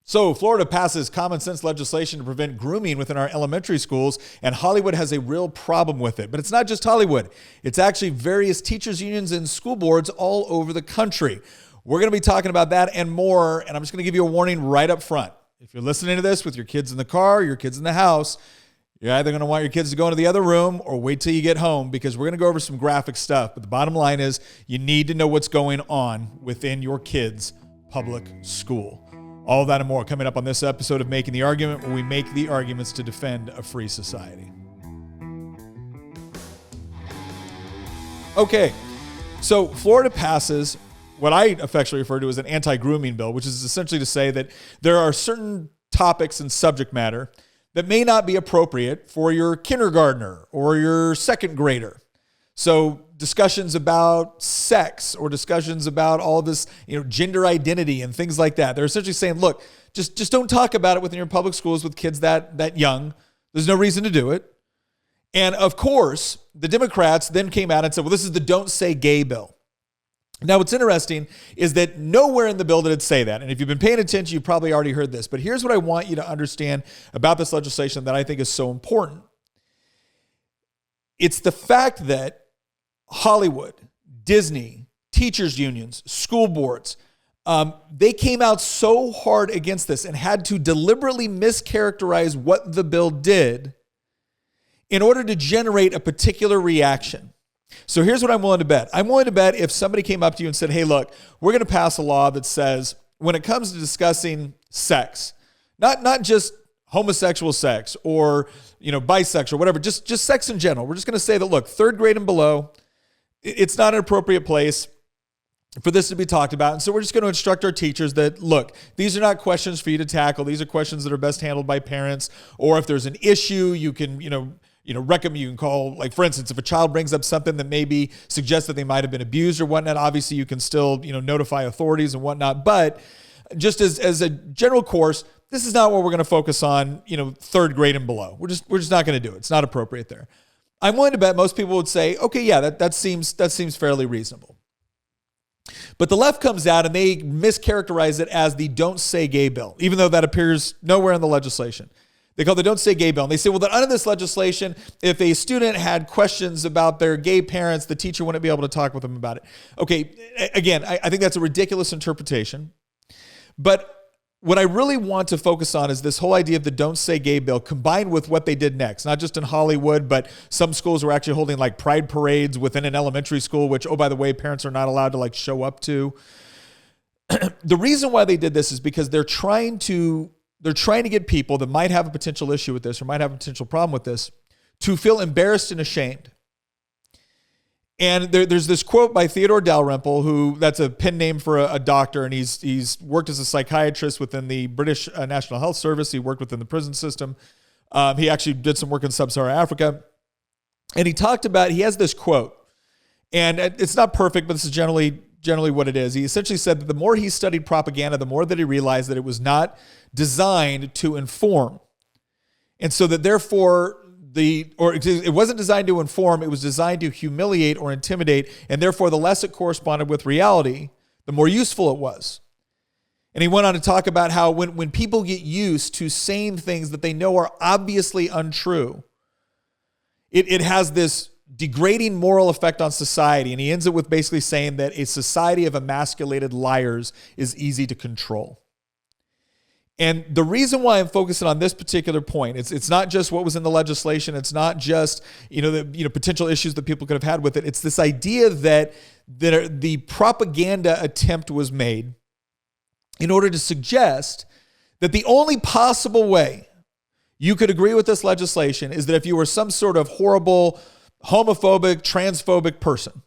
So Florida passes common sense legislation to prevent grooming within our elementary schools, and Hollywood has a real problem with it. But it's not just Hollywood. It's actually various teachers' unions and school boards all over the country. We're going to be talking about that and more, and I'm just going to give you a warning right up front. If you're listening to this with your kids in the car, your kids in the house, you're either going to want your kids to go into the other room or wait till you get home, because we're going to go over some graphic stuff. But the bottom line is you need to know what's going on within your kids' public school. All of that and more coming up on this episode of Making the Argument, where we make the arguments to defend a free society. Okay, so Florida passes what I affectionately refer to as an anti-grooming bill, which is essentially to say that there are certain topics and subject matter that may not be appropriate for your kindergartner or your second grader. So discussions about sex or discussions about all this, gender identity and things like that. They're essentially saying, look, just don't talk about it within your public schools with kids that young. There's no reason to do it. And of course, the Democrats then came out and said, well, this is the Don't Say Gay bill. Now, what's interesting is that nowhere in the bill did it say that. And if you've been paying attention, you've probably already heard this. But here's what I want you to understand about this legislation that I think is so important. It's the fact that Hollywood, Disney, teachers unions, school boards, they came out so hard against this and had to deliberately mischaracterize what the bill did in order to generate a particular reaction. So here's what I'm willing to bet. I'm willing to bet if somebody came up to you and said, hey, look, we're going to pass a law that says when it comes to discussing sex, not just homosexual sex or, bisexual, whatever, just sex in general. We're just going to say that, look, third grade and below, it's not an appropriate place for this to be talked about. And so we're just going to instruct our teachers that, look, these are not questions for you to tackle. These are questions that are best handled by parents. Or if there's an issue, you can, recommend, you can call, like, for instance, if a child brings up something that maybe suggests that they might have been abused or whatnot, obviously you can still, notify authorities and whatnot. But just as a general course, this is not what we're going to focus on, third grade and below. We're just not going to do it. It's not appropriate there. I'm willing to bet most people would say, okay, yeah, that seems fairly reasonable. But the left comes out and they mischaracterize it as the Don't Say Gay bill, even though that appears nowhere in the legislation. They call it the Don't Say Gay bill. And they say, well, that under this legislation, if a student had questions about their gay parents, the teacher wouldn't be able to talk with them about it. Okay, again, I think that's a ridiculous interpretation. But what I really want to focus on is this whole idea of the Don't Say Gay bill combined with what they did next, not just in Hollywood, but some schools were actually holding like pride parades within an elementary school, which, oh, by the way, parents are not allowed to show up to. The reason why they did this is because they're trying to get people that might have a potential issue with this or might have a potential problem with this to feel embarrassed and ashamed. And there's this quote by Theodore Dalrymple, who that's a pen name for a doctor, and he's worked as a psychiatrist within the British National Health Service. He worked within the prison system. He actually did some work in sub-Saharan Africa. And he has this quote, and it's not perfect, but this is generally what it is. He essentially said that the more he studied propaganda, the more that he realized that it was not designed to inform. And so that therefore it wasn't designed to inform, it was designed to humiliate or intimidate, and therefore the less it corresponded with reality, the more useful it was. And he went on to talk about how when people get used to saying things that they know are obviously untrue, it has this degrading moral effect on society. And he ends it with basically saying that a society of emasculated liars is easy to control. And the reason why I'm focusing on this particular point, it's not just what was in the legislation. It's not just, the potential issues that people could have had with it. It's this idea that the propaganda attempt was made in order to suggest that the only possible way you could agree with this legislation is that if you were some sort of horrible, homophobic, transphobic person,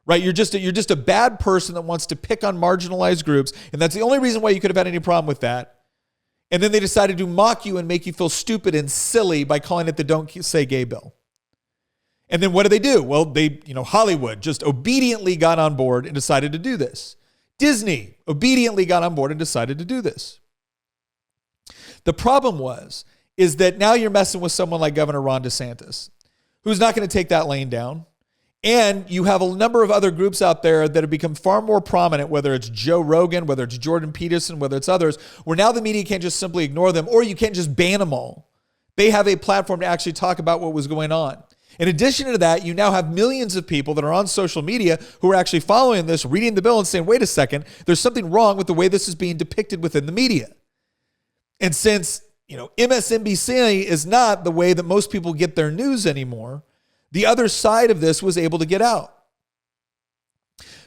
right? You're just a bad person that wants to pick on marginalized groups, and that's the only reason why you could have had any problem with that. And then they decided to mock you and make you feel stupid and silly by calling it the Don't Say Gay bill. And then what do they do? Well, Hollywood just obediently got on board and decided to do this. Disney obediently got on board and decided to do this. The problem is that now you're messing with someone like Governor Ron DeSantis, who's not going to take that lane down. And you have a number of other groups out there that have become far more prominent, whether it's Joe Rogan, whether it's Jordan Peterson, whether it's others, where now the media can't just simply ignore them, or you can't just ban them all. They have a platform to actually talk about what was going on. In addition to that, you now have millions of people that are on social media who are actually following this, reading the bill and saying, wait a second, there's something wrong with the way this is being depicted within the media. And since, MSNBC is not the way that most people get their news anymore, the other side of this was able to get out.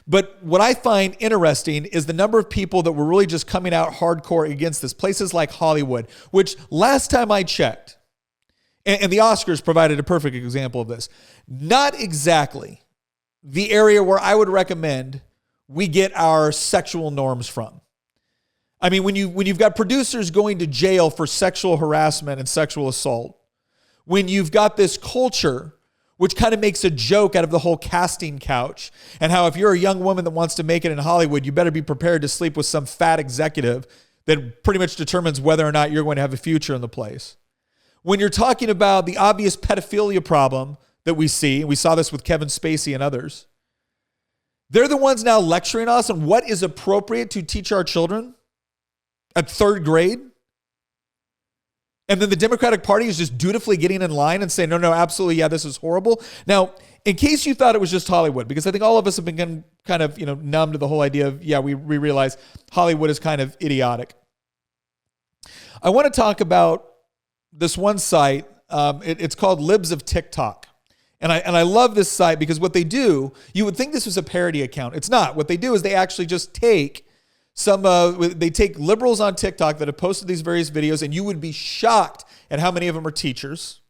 But what I find interesting is the number of people that were really just coming out hardcore against this. Places like Hollywood, which last time I checked, and the Oscars provided a perfect example of this, not exactly the area where I would recommend we get our sexual norms from. I mean, when you've got producers going to jail for sexual harassment and sexual assault, when you've got this culture which kind of makes a joke out of the whole casting couch and how if you're a young woman that wants to make it in Hollywood, you better be prepared to sleep with some fat executive that pretty much determines whether or not you're going to have a future in the place. When you're talking about the obvious pedophilia problem that we see, and we saw this with Kevin Spacey and others, they're the ones now lecturing us on what is appropriate to teach our children at third grade. And then the Democratic Party is just dutifully getting in line and saying, no, absolutely, yeah, this is horrible. Now, in case you thought it was just Hollywood, because I think all of us have been kind of, numb to the whole idea of, we realize Hollywood is kind of idiotic. I want to talk about this one site. It's called Libs of TikTok. And I love this site because what they do, you would think this was a parody account. It's not. What they do is they actually just take they take liberals on TikTok that have posted these various videos, and you would be shocked at how many of them are teachers.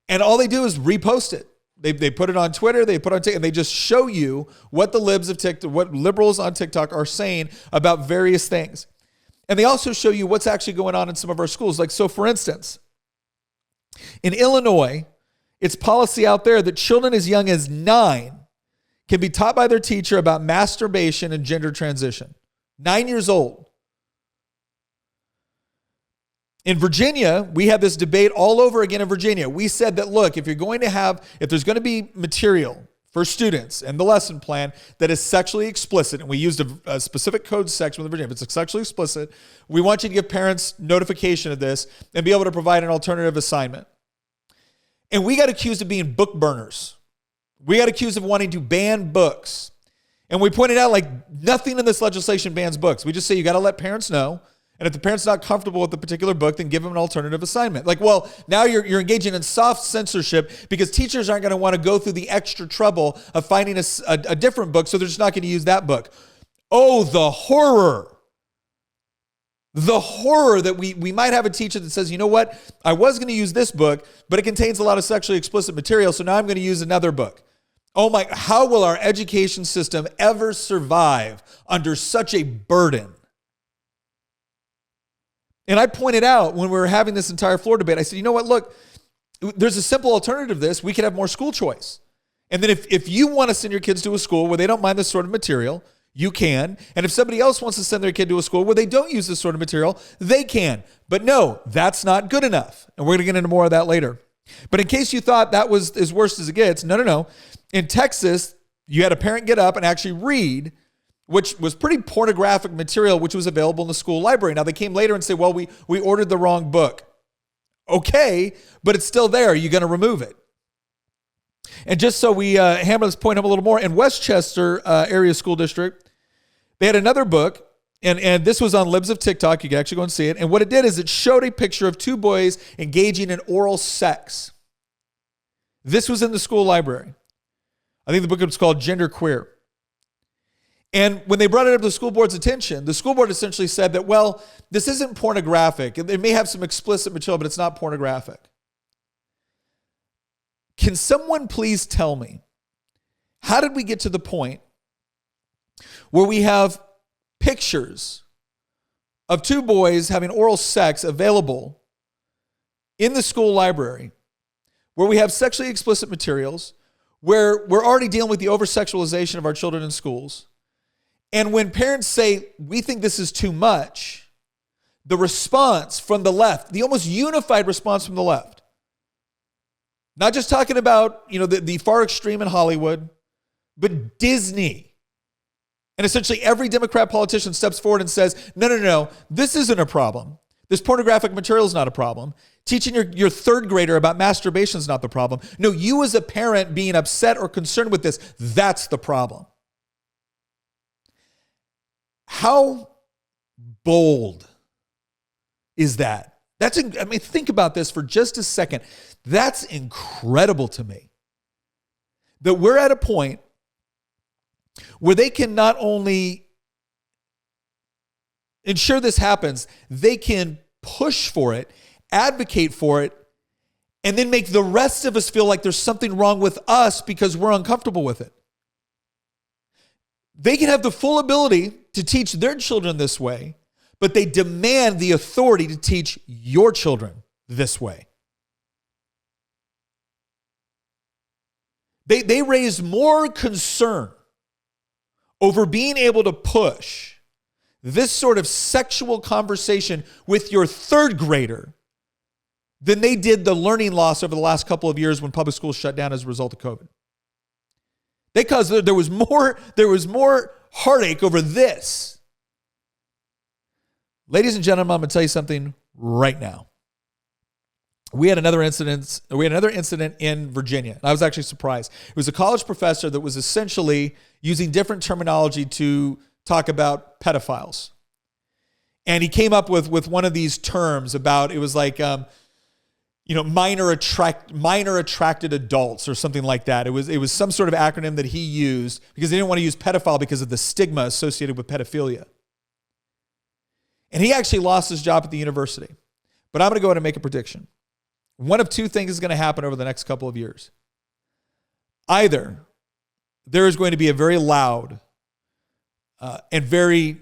And all they do is repost it. They put it on Twitter, they put it on TikTok, and they just show you what the libs of TikTok, what liberals on TikTok are saying about various things. And they also show you what's actually going on in some of our schools. Like, so for instance, in Illinois, it's policy out there that children as young as 9 can be taught by their teacher about masturbation and gender transition. 9 years old. In Virginia, we had this debate all over again in Virginia. We said that, look, if there's going to be material for students and the lesson plan that is sexually explicit, and we used a specific code section with Virginia, if it's sexually explicit, we want you to give parents notification of this and be able to provide an alternative assignment. And we got accused of being book burners. We got accused of wanting to ban books. And we pointed out, nothing in this legislation bans books. We just say you got to let parents know. And if the parent's not comfortable with the particular book, then give them an alternative assignment. Now you're engaging in soft censorship because teachers aren't going to want to go through the extra trouble of finding a different book, so they're just not going to use that book. Oh, the horror. The horror that we might have a teacher that says, you know what? I was going to use this book, but it contains a lot of sexually explicit material, so now I'm going to use another book. Oh my, how will our education system ever survive under such a burden? And I pointed out when we were having this entire floor debate, I said, you know what, look, there's a simple alternative to this. We could have more school choice. And then if you want to send your kids to a school where they don't mind this sort of material, you can. And if somebody else wants to send their kid to a school where they don't use this sort of material, they can. But no, that's not good enough. And we're going to get into more of that later. But in case you thought that was as worse as it gets, no. In Texas, you had a parent get up and actually read, which was pretty pornographic material, which was available in the school library. Now, they came later and say, well, we ordered the wrong book. Okay, but it's still there. Are you going to remove it? And just so we hammer this point home a little more, in Westchester area school district, they had another book, and this was on Libs of TikTok. You can actually go and see it. And what it did is it showed a picture of 2 boys engaging in oral sex. This was in the school library. I think the book was called Gender Queer. And when they brought it up to the school board's attention, the school board essentially said that, well, this isn't pornographic. It may have some explicit material, but it's not pornographic. Can someone please tell me, how did we get to the point where we have pictures of 2 boys having oral sex available in the school library, where we have sexually explicit materials, where we're already dealing with the over-sexualization of our children in schools? And when parents say, we think this is too much, the response from the left, the almost unified response from the left, Not just talking about, the far extreme in Hollywood, but Disney. And essentially every Democrat politician steps forward and says, no, this isn't a problem. This pornographic material is not a problem. Teaching your third grader about masturbation is not the problem. No, you as a parent being upset or concerned with this, that's the problem. How bold is that? Think about this for just a second. That's incredible to me. That we're at a point where they can not only ensure this happens, they can push for it, advocate for it, and then make the rest of us feel like there's something wrong with us because we're uncomfortable with it. They can have the full ability to teach their children this way, but they demand the authority to teach your children this way. They raise more concern over being able to push this sort of sexual conversation with your third grader than they did the learning loss over the last couple of years when public schools shut down as a result of COVID. Because there was more heartache over this. Ladies and gentlemen, I'm going to tell you something right now. We had another incident in Virginia. I was actually surprised. It was a college professor that was essentially using different terminology to talk about pedophiles. And he came up with one of these terms about, it was like, minor attracted adults or something like that. It was some sort of acronym that he used because they didn't want to use pedophile because of the stigma associated with pedophilia. And he actually lost his job at the university. But I'm going to go ahead and make a prediction. One of two things is going to happen over the next couple of years. Either there is going to be a very loud and very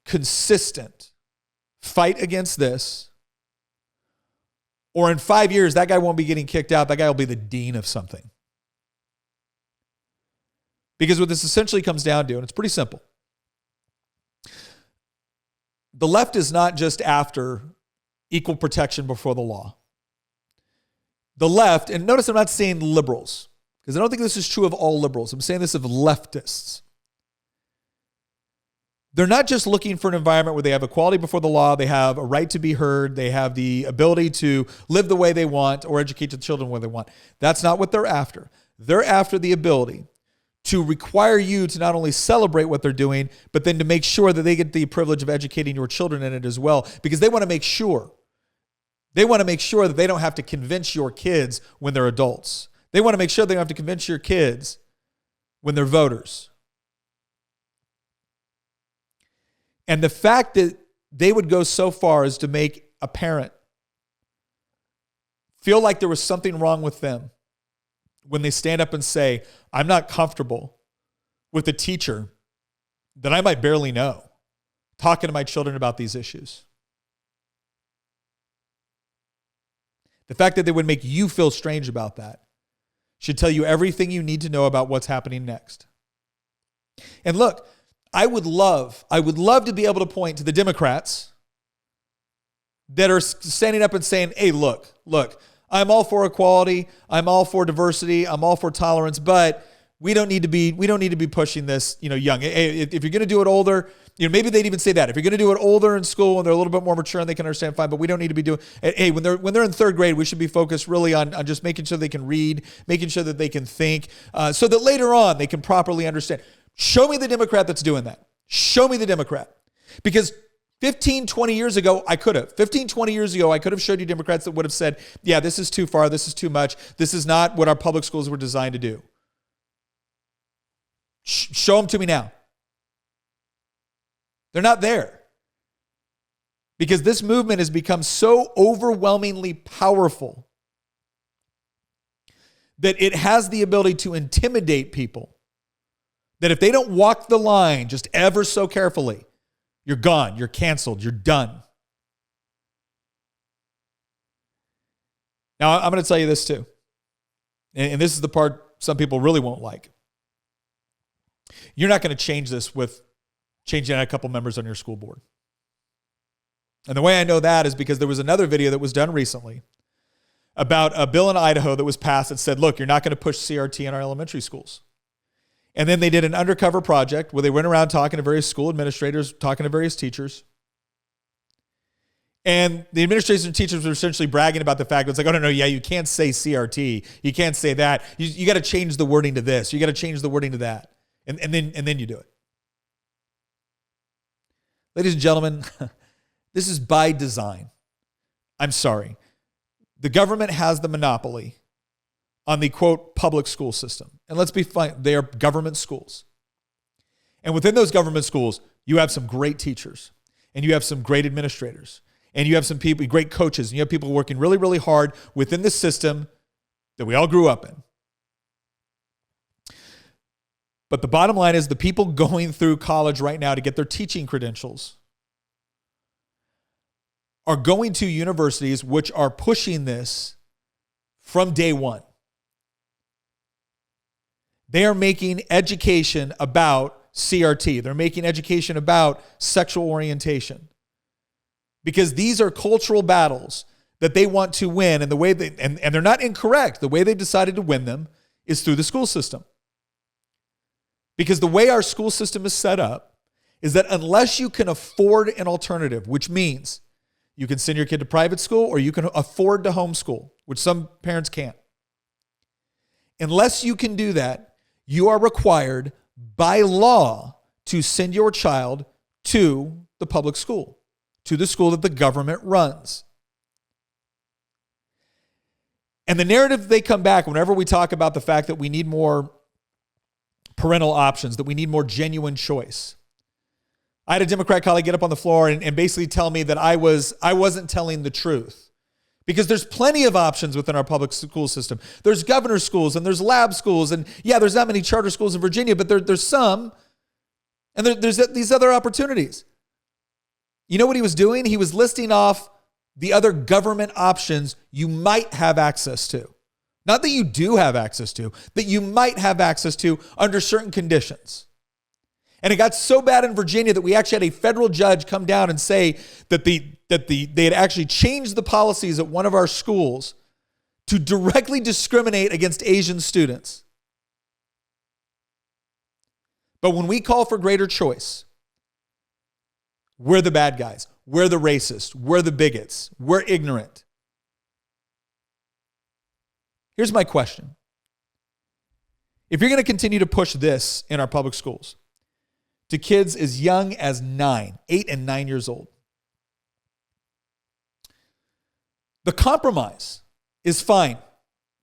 consistent fight against this, or in 5 years, that guy won't be getting kicked out. That guy will be the dean of something. Because what this essentially comes down to, and it's pretty simple, the left is not just after equal protection before the law. The left, and notice I'm not saying liberals, because I don't think this is true of all liberals. I'm saying this of leftists. They're not just looking for an environment where they have equality before the law, they have a right to be heard, they have the ability to live the way they want or educate their children the way they want. That's not what they're after. They're after the ability to require you to not only celebrate what they're doing, but then to make sure that they get the privilege of educating your children in it as well, because they want to make sure. They want to make sure that they don't have to convince your kids when they're adults. They want to make sure they don't have to convince your kids when they're voters. And the fact that they would go so far as to make a parent feel like there was something wrong with them when they stand up and say, I'm not comfortable with a teacher that I might barely know talking to my children about these issues. The fact that they would make you feel strange about that should tell you everything you need to know about what's happening next. And look, I would love to be able to point to the Democrats that are standing up and saying, hey, look, I'm all for equality, I'm all for diversity, I'm all for tolerance, but we don't need to be pushing this, young. Hey, if you're going to do it older, maybe they'd even say that. If you're going to do it older in school and they're a little bit more mature and they can understand, fine, but we don't need to be doing, hey, when they're in third grade, we should be focused really on just making sure they can read, making sure that they can think, so that later on they can properly understand. Show me the Democrat that's doing that. Show me the Democrat. Because 15, 20 years ago, I could have. 15, 20 years ago, I could have showed you Democrats that would have said, yeah, this is too far, this is too much, this is not what our public schools were designed to do. Show them to me now. They're not there. Because this movement has become so overwhelmingly powerful that it has the ability to intimidate people. That if they don't walk the line just ever so carefully, you're gone, you're canceled, you're done. Now, I'm going to tell you this too. And this is the part some people really won't like. You're not going to change this with changing out a couple members on your school board. And the way I know that is because there was another video that was done recently about a bill in Idaho that was passed that said, look, you're not going to push CRT in our elementary schools. And then they did an undercover project where they went around talking to various school administrators, talking to various teachers. And the administrators and teachers were essentially bragging about the fact that it's like, oh, no, yeah, you can't say CRT. You can't say that. You got to change the wording to this. You got to change the wording to that. And then you do it. Ladies and gentlemen, this is by design. I'm sorry. The government has the monopoly on the, quote, public school system. And let's be fine, they are government schools. And within those government schools, you have some great teachers, and you have some great administrators, and you have some people, great coaches, and you have people working really, really hard within the system that we all grew up in. But the bottom line is the people going through college right now to get their teaching credentials are going to universities which are pushing this from day one. They are making education about CRT. They're making education about sexual orientation. Because these are cultural battles that they want to win, and the way they, and they're not incorrect. The way they've decided to win them is through the school system. Because the way our school system is set up is that unless you can afford an alternative, which means you can send your kid to private school or you can afford to homeschool, which some parents can't. Unless you can do that, you are required by law to send your child to the public school, to the school that the government runs. And the narrative they come back whenever we talk about the fact that we need more parental options, that we need more genuine choice. I had a Democrat colleague get up on the floor and basically tell me that I wasn't telling the truth. Because there's plenty of options within our public school system. There's governor schools and there's lab schools. And yeah, there's not many charter schools in Virginia, but there's some. And there's these other opportunities. You know what he was doing? He was listing off the other government options you might have access to. Not that you do have access to, that you might have access to under certain conditions. And it got so bad in Virginia that we actually had a federal judge come down and say that they had actually changed the policies at one of our schools to directly discriminate against Asian students. But when we call for greater choice, we're the bad guys. We're the racists. We're the bigots. We're ignorant. Here's my question. If you're going to continue to push this in our public schools to kids as young as 8 and 9 years old, the compromise is fine.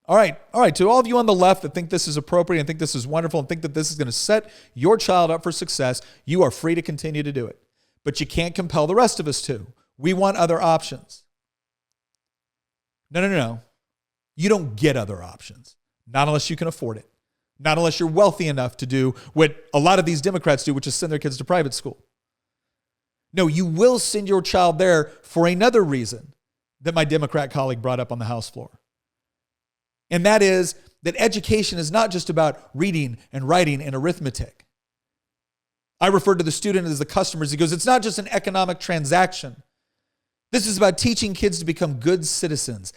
All right. To all of you on the left that think this is appropriate and think this is wonderful and think that this is going to set your child up for success, you are free to continue to do it. But you can't compel the rest of us to. We want other options. No. You don't get other options. Not unless you can afford it. Not unless you're wealthy enough to do what a lot of these Democrats do, which is send their kids to private school. No, you will send your child there for another reason that my Democrat colleague brought up on the House floor. And that is that education is not just about reading and writing and arithmetic. I refer to the student as the customers. He goes, it's not just an economic transaction. This is about teaching kids to become good citizens.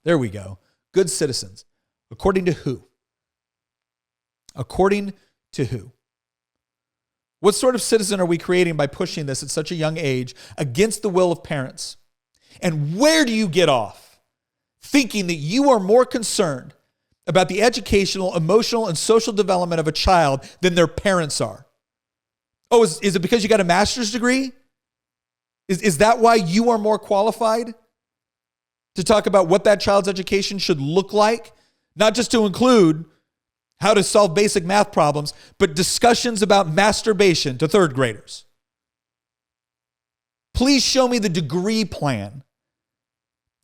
There we go. Good citizens. According to who? According to who? What sort of citizen are we creating by pushing this at such a young age against the will of parents? And where do you get off thinking that you are more concerned about the educational, emotional, and social development of a child than their parents are? Oh, is it because you got a master's degree? Is that why you are more qualified to talk about what that child's education should look like? Not just to include how to solve basic math problems, but discussions about masturbation to third graders. Please show me the degree plan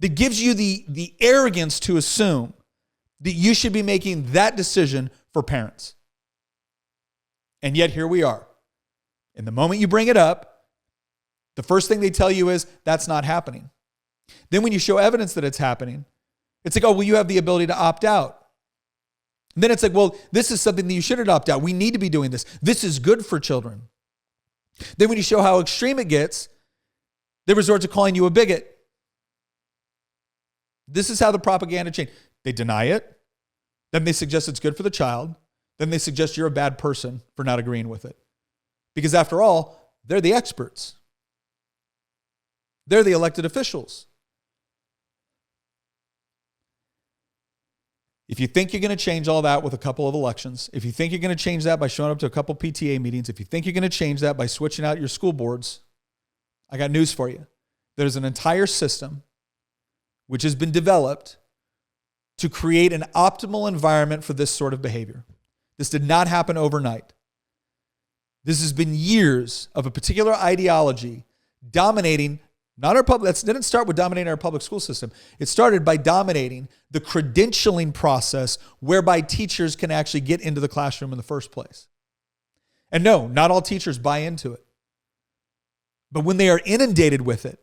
that gives you the arrogance to assume that you should be making that decision for parents. And yet here we are. And the moment you bring it up, the first thing they tell you is that's not happening. Then when you show evidence that it's happening, it's like, oh, well, you have the ability to opt out. And then it's like, well, this is something that you should opt out. We need to be doing this. This is good for children. Then when you show how extreme it gets, they resort to calling you a bigot. This is how the propaganda changed. They deny it. Then they suggest it's good for the child. Then they suggest you're a bad person for not agreeing with it. Because after all, they're the experts. They're the elected officials. If you think you're going to change all that with a couple of elections, if you think you're going to change that by showing up to a couple PTA meetings, if you think you're going to change that by switching out your school boards, I got news for you. There's an entire system which has been developed to create an optimal environment for this sort of behavior. This did not happen overnight. This has been years of a particular ideology dominating not our public. That didn't start with dominating our public school system. It started by dominating the credentialing process whereby teachers can actually get into the classroom in the first place. And no, not all teachers buy into it. But when they are inundated with it,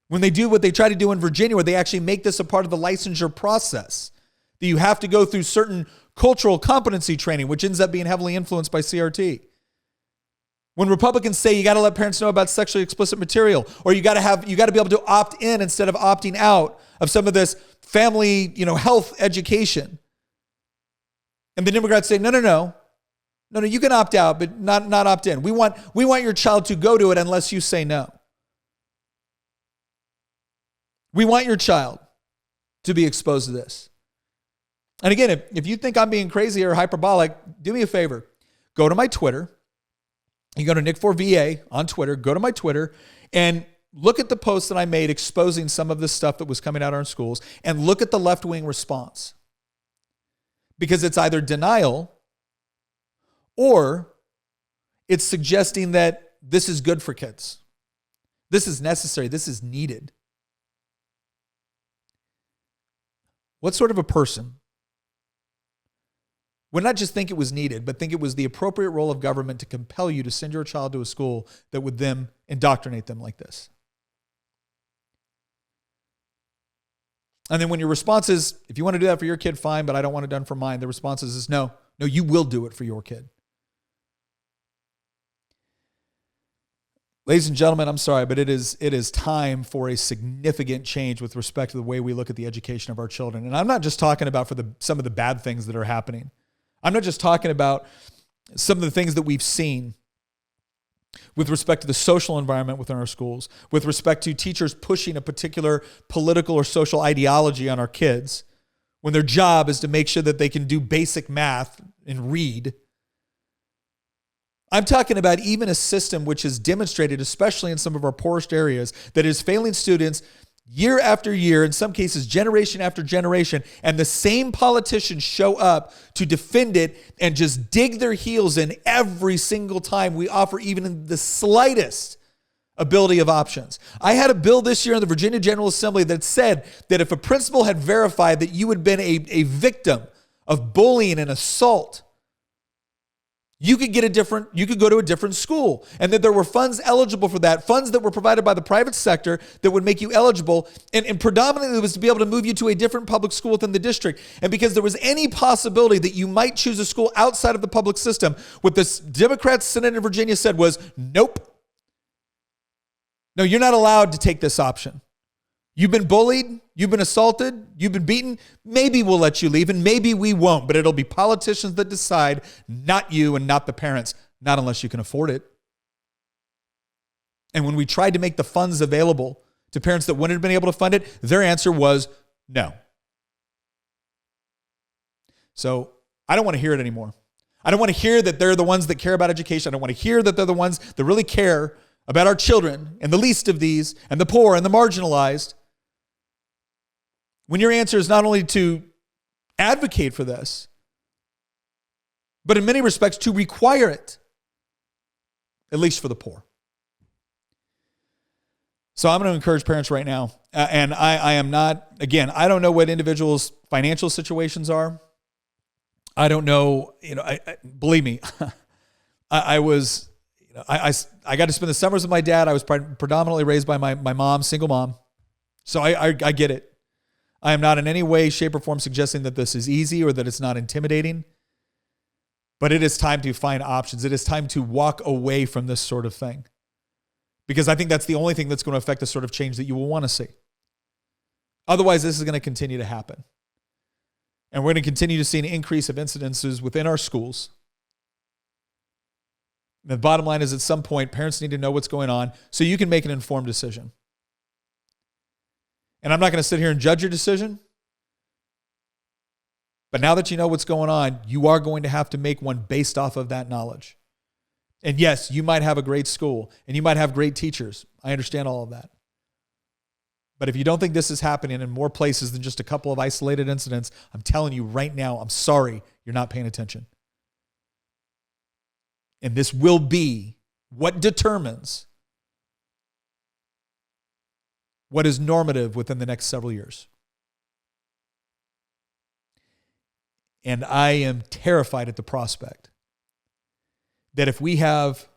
when they do what they try to do in Virginia, where they actually make this a part of the licensure process, that you have to go through certain cultural competency training, which ends up being heavily influenced by CRT. When Republicans say you got to let parents know about sexually explicit material, or you got to be able to opt in instead of opting out of some of this family, health education. And the Democrats say, no, you can opt out, but not opt in. We want your child to go to it unless you say no. We want your child to be exposed to this. And again, if you think I'm being crazy or hyperbolic, do me a favor. Go to my Twitter. You go to Nick4VA on Twitter. Go to my Twitter and look at the post that I made exposing some of this stuff that was coming out of our schools, and look at the left-wing response. Because it's either denial or it's suggesting that this is good for kids. This is necessary. This is needed. What sort of a person would not just think it was needed, but think it was the appropriate role of government to compel you to send your child to a school that would then indoctrinate them like this? And then when your response is, if you want to do that for your kid, fine, but I don't want it done for mine, the response is no, you will do it for your kid. Ladies and gentlemen, I'm sorry, but it is time for a significant change with respect to the way we look at the education of our children. And I'm not just talking about for some of the bad things that are happening. I'm not just talking about some of the things that we've seen with respect to the social environment within our schools, with respect to teachers pushing a particular political or social ideology on our kids, when their job is to make sure that they can do basic math and read. I'm talking about even a system which is demonstrated, especially in some of our poorest areas, that is failing students year after year, in some cases generation after generation, and the same politicians show up to defend it and just dig their heels in every single time we offer even the slightest ability of options. I had a bill this year in the Virginia General Assembly that said that if a principal had verified that you had been a victim of bullying and assault, you could go to a different school, and that there were funds eligible for that, funds that were provided by the private sector that would make you eligible, and predominantly it was to be able to move you to a different public school within the district. And because there was any possibility that you might choose a school outside of the public system, what the Democrats Senate in Virginia said was, nope. No, you're not allowed to take this option. You've been bullied, you've been assaulted, you've been beaten. Maybe we'll let you leave, and maybe we won't, but it'll be politicians that decide, not you and not the parents, not unless you can afford it. And when we tried to make the funds available to parents that wouldn't have been able to fund it, their answer was no. So I don't want to hear it anymore. I don't want to hear that they're the ones that care about education. I don't want to hear that they're the ones that really care about our children and the least of these and the poor and the marginalized. When your answer is not only to advocate for this, but in many respects to require it, at least for the poor. So I'm going to encourage parents right now. And I am not, again, I don't know what individuals' financial situations are. I don't know, believe me, I got to spend the summers with my dad. I was predominantly raised by my mom, single mom. So I get it. I am not in any way, shape, or form suggesting that this is easy or that it's not intimidating. But it is time to find options. It is time to walk away from this sort of thing. Because I think that's the only thing that's going to affect the sort of change that you will want to see. Otherwise, this is going to continue to happen. And we're going to continue to see an increase of incidences within our schools. And the bottom line is, at some point, parents need to know what's going on so you can make an informed decision. And I'm not going to sit here and judge your decision. But now that you know what's going on, you are going to have to make one based off of that knowledge. And yes, you might have a great school and you might have great teachers. I understand all of that. But if you don't think this is happening in more places than just a couple of isolated incidents, I'm telling you right now, I'm sorry, you're not paying attention. And this will be what determines what is normative within the next several years. And I am terrified at the prospect that if we have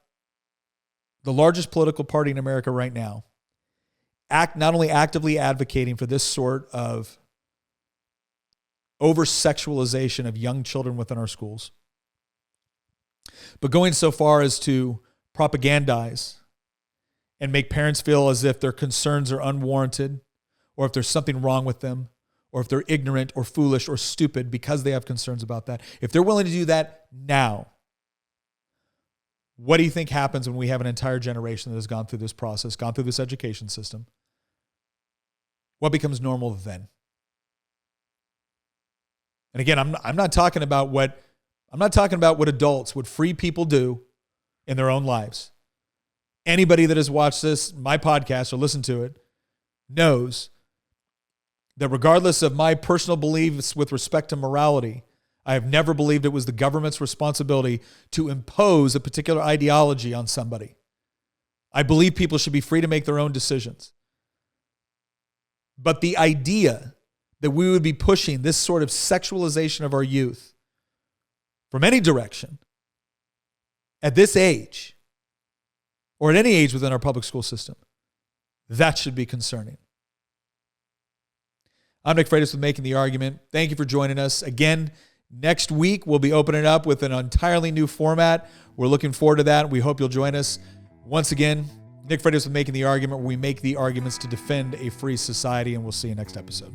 the largest political party in America right now, not only actively advocating for this sort of over-sexualization of young children within our schools, but going so far as to propagandize and make parents feel as if their concerns are unwarranted, or if there's something wrong with them, or if they're ignorant or foolish or stupid because they have concerns about that. If they're willing to do that now, what do you think happens when we have an entire generation that has gone through this process, gone through this education system? What becomes normal then? And again, I'm not talking about what adults, what free people do in their own lives. Anybody that has watched my podcast or listened to it, knows that regardless of my personal beliefs with respect to morality, I have never believed it was the government's responsibility to impose a particular ideology on somebody. I believe people should be free to make their own decisions. But the idea that we would be pushing this sort of sexualization of our youth from any direction at this age, or at any age within our public school system, that should be concerning. I'm Nick Freitas with Making the Argument. Thank you for joining us. Again, next week, we'll be opening up with an entirely new format. We're looking forward to that. We hope you'll join us. Once again, Nick Freitas with Making the Argument, where we make the arguments to defend a free society, and we'll see you next episode.